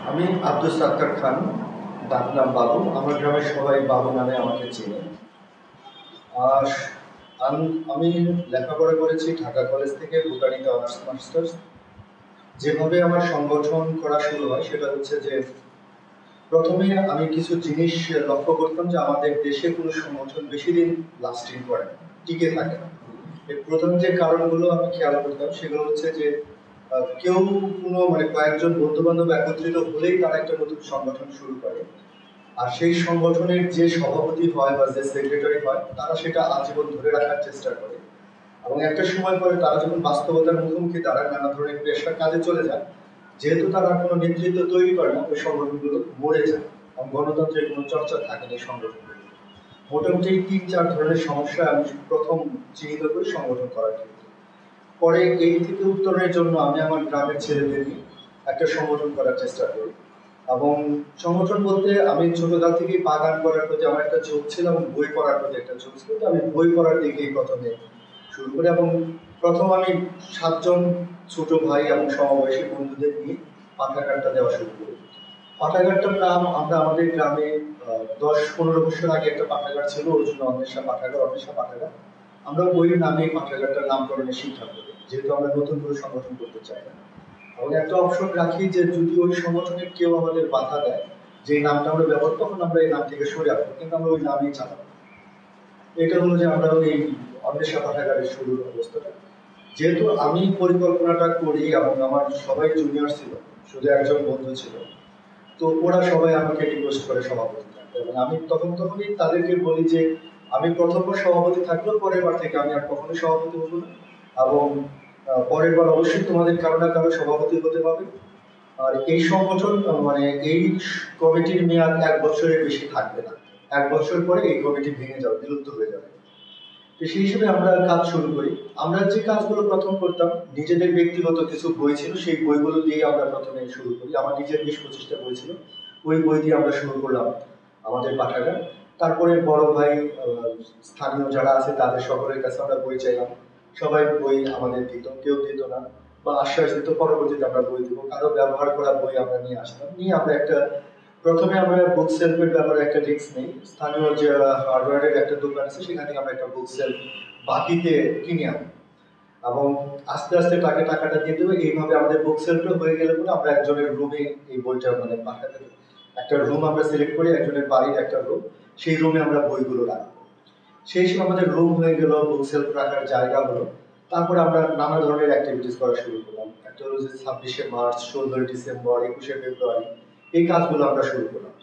আমি আব্দুল সাত্তার খান, ডাক নাম বাবু। আমার গ্রামের সবাই বাবু নামে আমাকে চেনে। আর আমি লেখাপড়া করেছি ঢাকা কলেজ থেকে, বোটানিতে অনার্স মাস্টার্স। যেভাবে আমার সংগঠন করা শুরু হয় সেটা হচ্ছে যে প্রথমে আমি কিছু জিনিস লক্ষ্য করতাম যে আমাদের দেশে কোনো সংগঠন বেশি দিন লাস্টিং করে না, টিকে থাকে না। এর প্রথম যে কারণগুলো আমি খেয়াল করতাম সেগুলো হচ্ছে যে কেউ কোনো কয়েকজন বন্ধু বান্ধব একত্রিত হলেই তারা একটা নতুন সংগঠন শুরু করে, আর সেই সংগঠনের যে সভাপতি হয় বা যে সেক্রেটারি হয় তারা সেটা আজীবন ধরে রাখার চেষ্টা করে। এবং একটা সময় পরে তারা যখন বাস্তবতার মুখোমুখি দাঁড়ায়, নানা ধরনের পেশার কাজে চলে যায়, যেহেতু তারা কোনো নেতৃত্ব তৈরি করে না, ওই সংগঠনগুলো মরে যায় এবং গণতন্ত্রের কোনো চর্চা থাকে না এই সংগঠনগুলো। মোটামুটি ৩-৪ ধরনের সমস্যা আমি প্রথম চিহ্নিত করি সংগঠন করার ক্ষেত্রে। পরে এই থেকে উত্তরণের জন্য আমি আমার গ্রামের ছেলেদের নিয়ে একটা সংগঠন করার চেষ্টা করি। এবং সংগঠন বলতে আমি ছোটকাল থেকেই বাগান করার প্রতি আমার একটা ঝোঁক ছিল এবং বই পড়ার প্রতি একটা ঝোঁক ছিল। আমি বই পড়ার দিকেই প্রথমে শুরু করি এবং প্রথম আমি ৭ জন ছোট ভাই এবং সমবয়সী বন্ধুদের নিয়ে পাঠাগারটা দেওয়া শুরু করি। পাঠাগারটার নাম আমরা আমাদের গ্রামে ১০-১৫ বছর আগে একটা পাঠাগার ছিল, অর্জুন অন্বেষা পাঠাগার, অন্বেষা পাঠাগার। আমরা ওই নামে পাঠাগারটার নামকরণের সিদ্ধান্ত নিই, যেহেতু আমরা নতুন করে সংগঠন করতে চাই না। এবং একটা অপশন রাখি যে যদি ওই সংগঠনের কেউ আমাদের বাধা দেয় যে নামটা আমরা ব্যবহার, তখন আমরা এই নাম থেকে সরে আসবো, কিন্তু আমরা ওই নামেই চালাবো। এটা হলো যে আমরা এই অন্বেষা পাঠাগারের শুরুর অবস্থাটা। যেহেতু আমি পরিকল্পনাটা করি এবং আমার সবাই জুনিয়র ছিল, শুধু একজন বন্ধু ছিল, তো ওরা সবাই আমাকে রিকোয়েস্ট করে সভাপতি থাকতে, এবং আমি তখনই তাদেরকে বলি যে আমি প্রথমবার সভাপতি থাকলেও পরের বার থেকে আমি আর কখনোই সভাপতি হবো না, এবং পরের বার অবশ্যই তোমাদের কারো না কারো সভাপতি হতে হবে। আর এই সংগঠন এই কমিটির মেয়াদ ১ বছরের বেশি থাকবে না। ১ বছর পরে এই কমিটি ভেঙে যাবে, বিলুপ্ত হয়ে যাবে। তো সেই হিসেবে আমরা কাজ শুরু করি। আমরা যে কাজগুলো প্রথম করতাম, নিজেদের ব্যক্তিগত কিছু বই ছিল, সেই বইগুলো দিয়ে আমরা প্রথমে শুরু করি। আমার নিজের ২০-২৫টা বই ছিল, ওই বই দিয়ে আমরা শুরু করলাম আমাদের পাঠাগার। তারপরে বড় ভাই, স্থানীয় যারা আছে তাদের সকলের কাছে আমরা বই চাইলাম। সবাই বই আমাদের দিত, কেউ দিত না বা আশ্বাস দিত পরবর্তীতে আমরা বই দিব। কারো ব্যবহার করা বই আমরা নিয়ে আসতাম, নিয়ে আমরা প্রথমে আমরা বুক সেলফের ব্যাপারে একটা রিস্ক নেই। স্থানীয় যে হার্ডওয়্যারের একটা দোকান আছে, সেখান থেকে আমরা একটা বুক সেলফ বাকিতে কিনে আনি এবং আস্তে আস্তে টাকাটা দিয়ে দেবো। এইভাবে আমাদের বুক সেলফটা হয়ে গেলে পরে আমরা একজনের রুমে এই বইটা পাঠাতে দেবো। একটা রুম আমরা সিলেক্ট করি, একজনের বাড়ির একটা রুম, সেই রুমে আমরা বইগুলো রাখবো। সেই সময় আমাদের রুম হয়ে গেল, বুক সেলফ রাখার জায়গা হলো। তারপরে আমরা নানা ধরনের অ্যাক্টিভিটিস করা শুরু করলাম। একটা হলো যে ২৬শে মার্চ, ১৬ই ডিসেম্বর, ২১শে ফেব্রুয়ারি, এই কাজগুলো আমরা শুরু করলাম।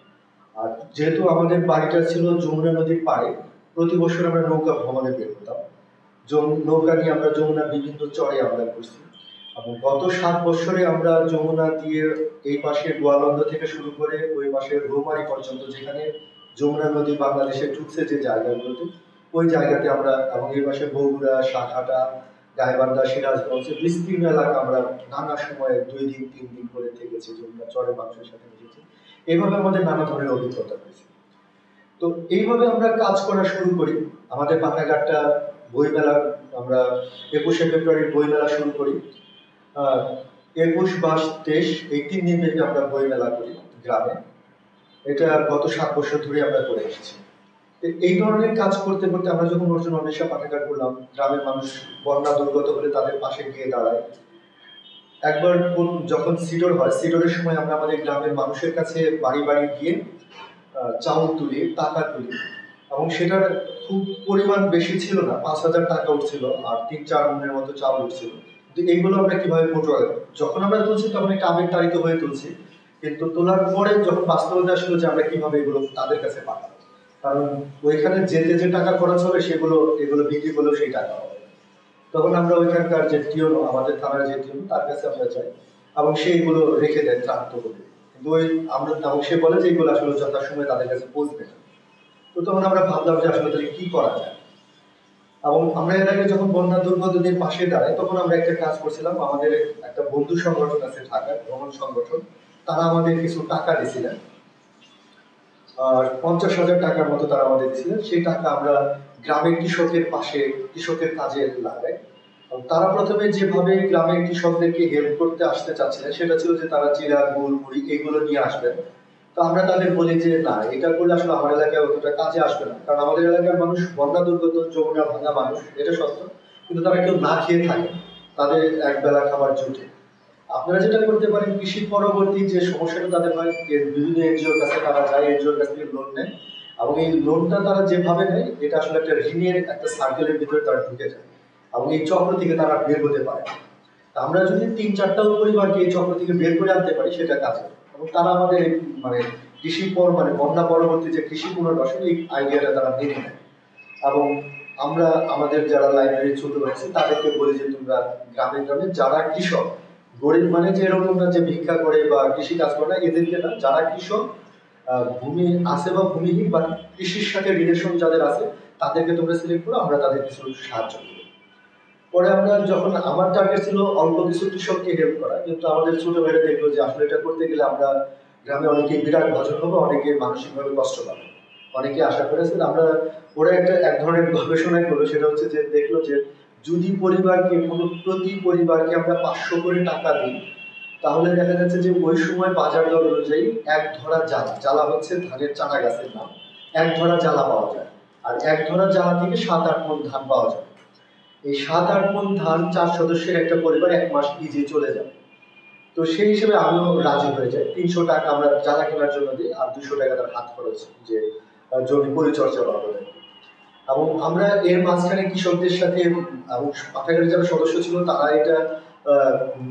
আর যেহেতু আমাদের বাড়িটা ছিল যমুনা নদীর পাড়ে, প্রতি বছর আমরা নৌকা ভ্রমণে বের হতাম। নৌকা নিয়ে আমরা যমুনার বিভিন্ন চরে আমরা করছি। এবং গত ৭ বছরে আমরা যমুনা দিয়ে এই পাশে গোয়ালন্দ থেকে শুরু করে ওই পাশে রৌমারী পর্যন্ত, যেখানে যমুনা নদী বাংলাদেশে ঢুকছে যে জায়গাগুলোতে, ওই জায়গাতে আমরা, এবং এই পাশে বগুড়া, শাখাটা, গাইবান্ধা, সিরাজগঞ্জ, বিস্তীর্ণ এলাকা আমরা নানা সময়ে ২ দিন ৩ দিন করে থেকেছি, যমুনা চরে মানুষের সাথে মিশেছি। এইভাবে আমাদের নানা ধরনের অভিজ্ঞতা হয়েছে। তো এইভাবে আমরা কাজ করা শুরু করি। আমাদের পাঠাগারটা বইমেলা, আমরা ২১শে ফেব্রুয়ারি বইমেলা শুরু করি। ২১-২২-২৩ এই ৩ দিন ব্যাপী আমরা বইমেলা করি গ্রামে। এটা গত ৭ বছর ধরে আমরা করে এসেছি। এই ধরনের কাজ করতে করতে আমরা যখন অর্জুন অন্বেষা পাঠাগার করলাম, গ্রামের মানুষ বন্যা দুর্গত হলে তাদের পাশে গিয়ে দাঁড়ায়। একবার যখন সিডর হয়, সিডরের সময় আমরা আমাদের গ্রামের মানুষের কাছে বাড়ি বাড়ি গিয়ে চাউল তুলি, টাকা তুলি, এবং সেটার খুব পরিমাণ বেশি ছিল না, ৫,০০০ টাকা উঠছিল আর ৩-৪ মনের মতো চাউল উঠছিল। কিন্তু এইগুলো আমরা কিভাবে পটুয়াবো? যখন আমরা তুলছি তখন একটা আবেগতাড়িত হয়ে তুলছি, কিন্তু তোলার পরে যখন বাস্তবতা আসলো যে আমরা কিভাবে এগুলো তাদের কাছে পাঠাবো, কারণ ওইখানে যেতে যে টাকা খরচ হবে এগুলো বিক্রি করলেও সেই টাকা হবে। তখন আমরা ওইখানকার যে টিওন, আমাদের থানার যে টিওন, তার কাছে আমরা যাই এবং সেইগুলো রেখে দেন ক্লান্ত করে। কিন্তু এবং সে বলে যে এইগুলো আসলে যথাসময়ে তাদের কাছে পৌঁছবে না। তো তখন আমরা ভাবলাম যে আসলে তাহলে কি করা যায়। এবং আমরা এর আগে যখন বন্যা দুর্গতদের পাশে দাঁড়াই, তখন আমরা একটা কাজ করছিলাম। আমাদের একটা বন্ধু সংগঠন আছে ঢাকার, ভ্রমণ সংগঠন, তারা আমাদের কিছু টাকা দিয়েছিলেন। আর ৫০,০০০ টাকার মতো তারা আমাদের দিয়েছিলেন। সেই টাকা আমরা গ্রামের কৃষকের পাশে, কৃষকের কাজে লাগাই। তারা প্রথমে যেভাবে গ্রামের কৃষকদেরকে হেল্প করতে আসতে চাচ্ছিলেন সেটা ছিল যে তারা চিড়া, গুড়, মুড়ি এগুলো নিয়ে আসবেন। তো আমরা তাদের বলি যে না, এটা করলে আসলে আমার এলাকায় অতটা কাজে আসবে না, কারণ আমাদের এলাকার মানুষ বন্যা দুর্গত, যমুনা ভাঙা মানুষ, এটা সত্য, কিন্তু তারা কেউ না খেয়ে থাকে, তাদের এক বেলা খাবার জুটে। আপনারা যেটা করতে পারেন, কৃষি পরবর্তী যে সমস্যাটা তাদের হয়, বিভিন্ন এনজিওর কাছে তারা যায়, এনজিওর কাছ থেকে লোন নেয়, এবং এই লোনটা তারা যেভাবে নেয় এটা আসলে একটা ঋণের একটা সার্কেলের ভিতরে তারা ঢুকে যায়, এবং এই চক্র থেকে তারা বের হতে পারে। আমরা যদি ৩-৪টা পরিবারকে এই চক্র থেকে বের করে আনতে পারি সেটা কাজে, এবং তারা আমাদের মানে কৃষি পর মানে বন্যা পরবর্তী যে কৃষি পুনর্বাসন এই আইডিয়াটা তারা মেনে নেয়। এবং আমরা আমাদের যারা লাইব্রেরি ছোট রয়েছে তাদেরকে বলি যে তোমরা গ্রামে গ্রামে যারা কৃষক, গরিব মানে যে এরকম না যে ভিক্ষা করে বা কৃষি কাজ করে না, এদেরকে না, যারা কৃষক, ভূমি আছে বা ভূমিহীন বা কৃষির সাথে রিলেশন যাদের আছে তাদেরকে তোমরা সিলেক্ট করো, আমরা তাদের কিছু সাহায্য করবো। পরে আমরা যখন, আমার টার্গেট ছিল অল্প কিছু কৃষককে হেল্প করা, কিন্তু আমাদের ছোট ভাইরা দেখলো যে আসলে এটা করতে গেলে আমরা গ্রামে অনেকে বিরাট ভজন হবো, অনেকে মানসিকভাবে কষ্ট পাবে, অনেকে আশা করেছে। আমরা ওরা এক ধরনের গবেষণায় করলো, সেটা হচ্ছে যে দেখলো যে যদি পরিবারকে প্রতি পরিবারকে আমরা 500 করে টাকা দিই, তাহলে দেখা যাচ্ছে যে ওই সময় বাজার দর অনুযায়ী এক ধরা জ্বালা, জ্বালা হচ্ছে ধানের চারা গাছের নাম, এক ধরা জ্বালা পাওয়া যায়। আর এক ধরা জ্বালা থেকে 7-8 মণ ধান পাওয়া যায়। এই 7-8 মণ ধান 4 সদস্যের একটা পরিবার 1 মাস ইজি চলে যাবে। তো সেই হিসেবে আমিও রাজি হয়ে যাই। 300 টাকা আমরা জ্বালা কেনার জন্য দিই, আর 200 টাকা তার হাত খরচ, যে জমি পরিচর্যা বাবদ। এবং আমরা এর মাঝখানে কৃষকদের সাথে এবং পাঠাগারের যারা সদস্য ছিল তারা এটা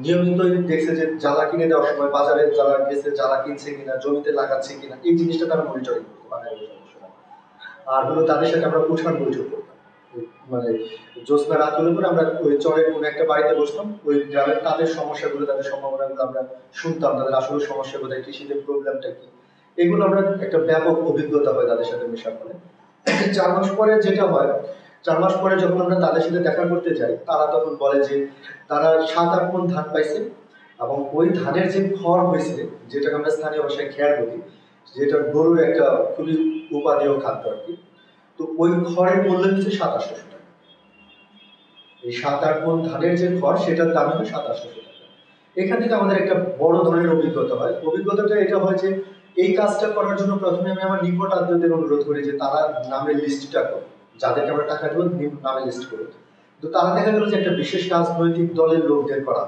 নিয়মিতই দেখছে যে জ্বালা কিনে দেওয়ার সময় বাজারে যারা গেছে জ্বালা কিনছে কিনা, জমিতে লাগাচ্ছে কিনা, এই জিনিসটা তারা মনিটরিং করতো পাঠাগারের সদস্যরা। আর হলো তাদের সাথে আমরা উঠান বৈঠক করতাম, মানে জ্যোৎস্না রাত হলে পরে আমরা ওই চরের কোনো একটা বাড়িতে বসতাম, ওই গ্রামের তাদের সমস্যাগুলো, তাদের সম্ভাবনাগুলো আমরা শুনতাম, তাদের আসলে সমস্যা কোথায়, কৃষিতে প্রবলেমটা কি, এগুলো আমরা একটা ব্যাপক অভিজ্ঞতা হয় তাদের সাথে মেশার ফলে। 4 মাস পরে যেটা হয়, 4 মাস পরে যখন আমরা তাদের সাথে দেখা করতে যাই, তারা তখন বলে যে তারা 7-8 মণ ধান পাইছে, এবং ওই ধানের যে খড় হয়েছে, যেটাকে আমরা স্থানীয় ভাষায় খেয়ার বলি, যেটা গরুর একটা খুবই উপাদেয় খাদ্য আর কি, তো ওই খড়ের মূল্য হচ্ছে 2700 টাকা। এই 7-8 মণ ধানের যে খড়, সেটার দাম হলো 2700 টাকা। এখান থেকে আমাদের একটা বড় ধরনের অভিজ্ঞতা হয়। অভিজ্ঞতাটা এটা হয় যে এই কাজটা করার জন্য প্রথমে আমি আমার নিকট আত্মীয়দের অনুরোধ করি যে তারা নামের লিস্টটা করো, যাদেরকে আমরা টাকা দেবো নামের লিস্ট করো। তো তারা দেখা গেল যে একটা বিশেষ রাজনৈতিক দলের লোকদের করা,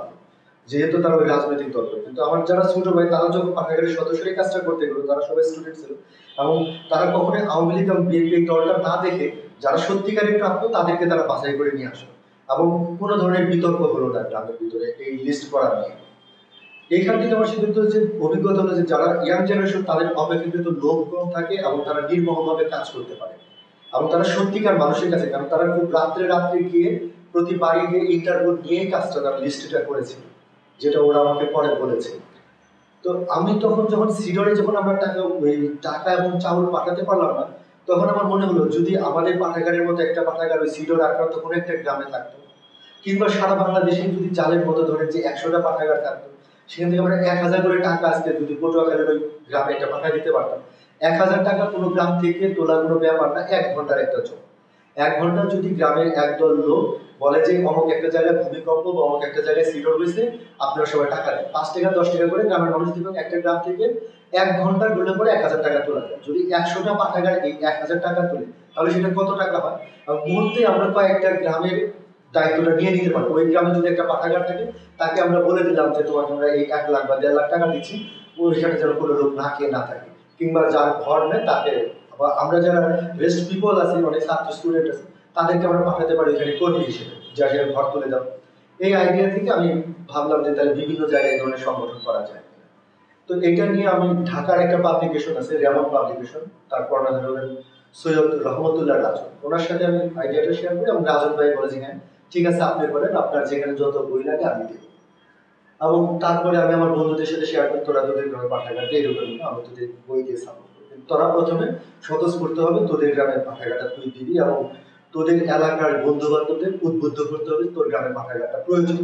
যেহেতু তারা ওই রাজনৈতিক দল করে। কিন্তু আমার যারা ছোট ভাই তারা যখন পাঠাগারের সদস্যরা এই কাজটা করতে গেলো, তারা সবাই স্টুডেন্ট ছিল, এবং তারা কখনোই আওয়ামী লীগ এবং বিএনপি দলটা না দেখে যারা সত্যিকারের প্রাপ্য তাদেরকে তারা বাছাই করে নিয়ে আসে, এবং কোনো ধরনের বিতর্ক হলো না গ্রামের ভিতরে এই লিস্ট করা নিয়ে। এইখান থেকে আমার সিদ্ধান্ত হচ্ছে, অভিজ্ঞতা হলো যে যারা ইয়াং জেনারেশন তাদের অপেক্ষাকৃত লোভ কম থাকে এবং তারা নির্মমভাবে কাজ করতে পারে, এবং তারা সত্যিকার মানুষের কাছে, কারণ তারা খুব রাত্রে রাত্রে গিয়ে প্রতি বাড়ি গিয়ে ইন্টারভিউ নিয়ে কাজটা তারা লিস্টটা করেছে, যেটা ওরা আমাকে পরে বলেছে। তো আমি তখন যখন সিডরে যখন আমরা টাকা এবং চাউল পাঠাতে পারলাম না, তখন আমার মনে হলো যদি আমাদের পাঠাগারের মতো একটা পাঠাগার ওই সিডর আক্রান্ত কোনো একটা গ্রামে থাকতো, কিংবা সারা বাংলাদেশে যদি জালের মতো ধরেন যে 100টা পাঠাগার থাকতো, সেখান থেকে আমরা 1000 করে টাকা আজকে যদি পটুয়াখালীর ওই গ্রামে একটা পাঠায় দিতে পারতাম, 1000 টাকা কোনো গ্রাম থেকে তোলা কোনো ব্যাপার না, 1 ঘন্টার একটা জব। 1 ঘন্টা যদি গ্রামের একদল লোক বলে যে অমুক একটা জায়গায় ভূমিকম্প বা অমুক একটা জায়গায় সিডর হয়েছে, আপনারা সবাই টাকা দেন, 5 টাকা 10 টাকা করে গ্রামের মানুষ দিবেন, একটা গ্রাম থেকে 1 ঘন্টা ঘুরলে পরে 1000 টাকা তোলা যায়। যদি 100টা পাঠাগার এই 1000 টাকা তোলে, তাহলে সেটা কত টাকা হয়? মুহূর্তে আমরা কয়েকটা গ্রামের দায়িত্বটা নিয়ে নিতে পারবো। ওই গ্রামে যদি একটা পাঠাগার থাকে, তাকে আমরা বলে দিলাম যে তোমাকে আমরা এই 1 লাখ বা 1.5 লাখ টাকা দিচ্ছি, ওইখানে যেন কোনো লোক না খেয়ে না থাকে, কিংবা যার ঘর নেই তাকে, আমরা যারা রেস্ট পিপল আছি, অনেক ছাত্র স্টুডেন্ট আছে, তাদেরকে আমরা পাঠাতে পারি এখানে কর্মী হিসেবে, যা সেখানে ঘর তুলে দাও। এই আইডিয়া থেকে আমি ভাবলাম যে তাহলে বিভিন্ন জায়গায় এই ধরনের সংগঠন করা যায়। তো এটা নিয়ে আমি ঢাকার একটা পাবলিকেশন আছে, রেমন পাবলিকেশন, তার কর্ণধার হলেন সৈয়দ রহমতুল্লাহ রাজন, ওনার সাথে আমি আইডিয়াটা শেয়ার করি, এবং রাজন ভাই বলে যে হ্যাঁ ঠিক আছে আপনি করেন, আপনার যেখানে যত বই লাগে আমি দেবো। এবং তারপরে আমি আমার বন্ধুদের সাথে শেয়ার করি, তোরা তোদের গ্রামে পাঠাগারটা এরকম, আমি তোদের বই দিয়ে সাপোর্ট করি, তোরা প্রথমে স্বতঃস্ফূর্ত হবে, তোদের গ্রামের পাঠাগারটা তুই দিবি, এবং তোদের এলাকার বন্ধু বান্ধবদের উদ্বুদ্ধ করতে হবে তোর গ্রামের পাঠাগারটা প্রয়োজন।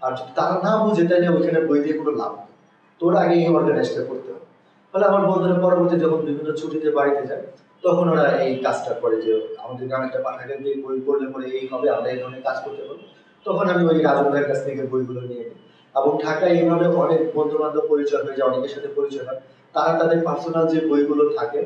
আর যদি তারা না বুঝে তাহলে ওইখানে বই দিয়ে কোনো লাভ নেই, তোর আগে এই অর্গানাইজটা করতে হবে। ফলে আমার বন্ধুরা পরবর্তী যখন বিভিন্ন ছুটিতে বাড়িতে যায়, তখন ওরা এই কাজটা করে যে আমাদের গ্রামে একটা পাঠাগার দিয়ে বই পড়লে পরে এই হবে, আমরা এই ধরনের কাজ করতে পারবো। তখন আমি ওই রাজু ভাইয়ের কাছ থেকে বইগুলো নিয়ে নিই। এবং ঢাকায় এইভাবে অনেক বন্ধু বান্ধব পরিচয় হয়ে যায়, অনেকের সাথে পরিচয় হয়। তারা তাদের পার্সোনাল যে বইগুলো থাকে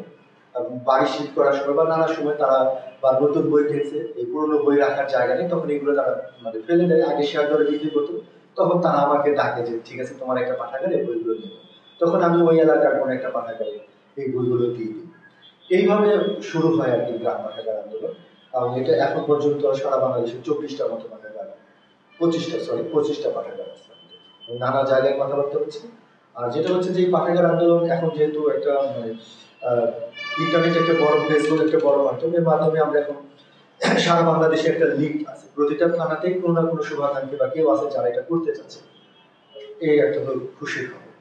বাড়ি শিফট করার সময় বা নানা সময় তারা বা নতুন বই কিনছে, এই পুরোনো বই রাখার জায়গা নেই, তখন এগুলো তারা মানে ফেলে দেয়, আগে শেয়ার করে বিক্রি করতো। তখন তারা আমাকে ডাকে যে ঠিক আছে তোমার একটা পাঠাগারে বইগুলো নিয়ে, তখন আমি ওই এলাকার কোনো একটা পাঠাগারে এই বইগুলো দিয়ে দিই। এইভাবে শুরু হয় আর কি গ্রাম পাঠাগার আন্দোলন। এবং এটা এখন পর্যন্ত সারা বাংলাদেশে 24টার মতো পাঠাগার, 25টা পাঠাগার আছে আমাদের। নানা জায়গায় কথাবার্তা হচ্ছে। আর যেটা হচ্ছে যে এই পাঠাগার আন্দোলন এখন যেহেতু একটা মানে ইন্টারনেট একটা বড় ফেসবুক একটা বড় মাধ্যম, এর মাধ্যমে আমরা এখন সারা বাংলাদেশে একটা লিঙ্ক আছে, প্রতিটা থানাতেই কোনো না কোনো শুভাকাঙ্ক্ষী বা কেউ আছে যারা এটা করতে চাচ্ছে। এই একটা খুশির খবর।